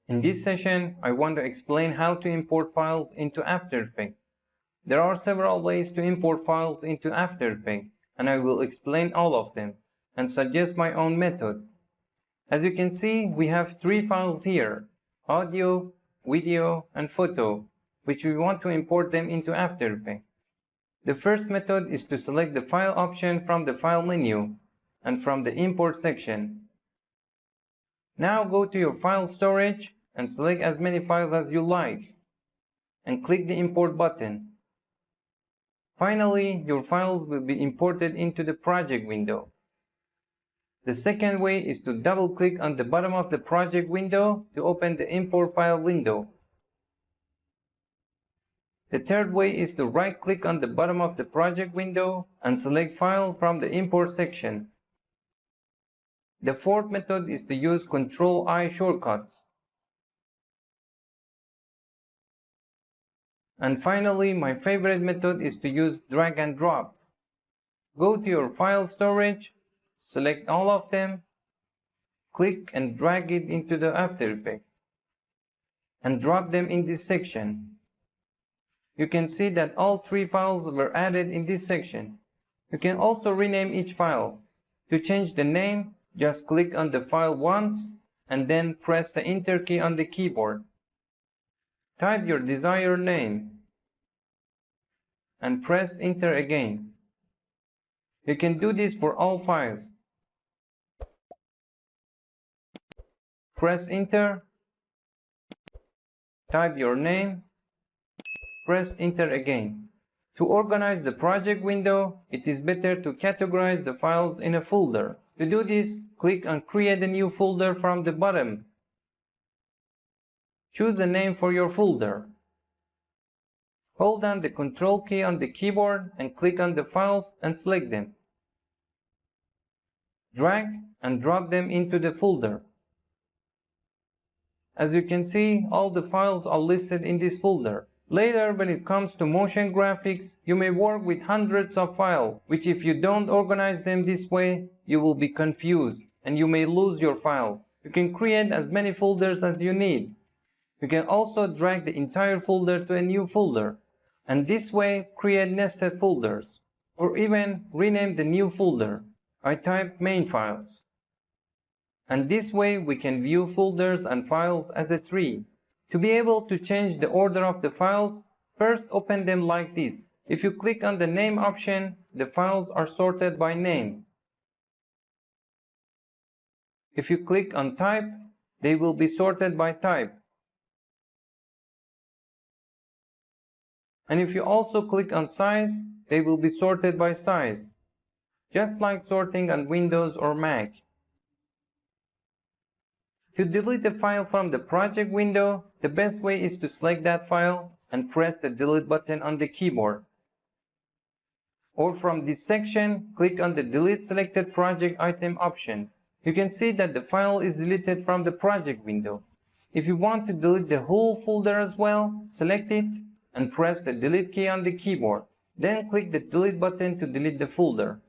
In this session, I want to explain how to import files into After Effects. There are several ways to import files into After Effects, and I will explain all of them and suggest my own method. As you can see, we have three files here: audio, video, and photo, which we want to import them into After Effects. The first method is to select the file option from the file menu and from the import section. Now go to your file storage and select as many files as you like and click the import button. Finally, your files will be imported into the project window. The second way is to double-click on the bottom of the project window to open the import file window. The third way is to right-click on the bottom of the project window and select File from the import section. The fourth method is to use Ctrl-I shortcuts. And finally, my favorite method is to use drag and drop. Go to your file storage, select all of them, click and drag it into the After Effects, and drop them in this section. You can see that all three files were added in this section. You can also rename each file. To change the name, just click on the file once and then press the Enter key on the keyboard. Type your desired name and press Enter again. You can do this for all files. Press Enter, type your name, press Enter again. To organize the project window, it is better to categorize the files in a folder. To do this, click on Create a new folder from the bottom. Choose a name for your folder. Hold down the Ctrl key on the keyboard and click on the files and select them. Drag and drop them into the folder. As you can see, all the files are listed in this folder. Later, when it comes to motion graphics, you may work with hundreds of files, which if you don't organize them this way, you will be confused and you may lose your files. You can create as many folders as you need. You can also drag the entire folder to a new folder, and this way create nested folders, or even rename the new folder. I type main files. And this way we can view folders and files as a tree. To be able to change the order of the files, first open them like this. If you click on the name option, the files are sorted by name. If you click on type, they will be sorted by type. And if you also click on size, they will be sorted by size, just like sorting on Windows or Mac. To delete the file from the project window, the best way is to select that file and press the delete button on the keyboard. Or from this section, click on the delete selected project item option. You can see that the file is deleted from the project window. If you want to delete the whole folder as well, select it and press the delete key on the keyboard. Then click the delete button to delete the folder.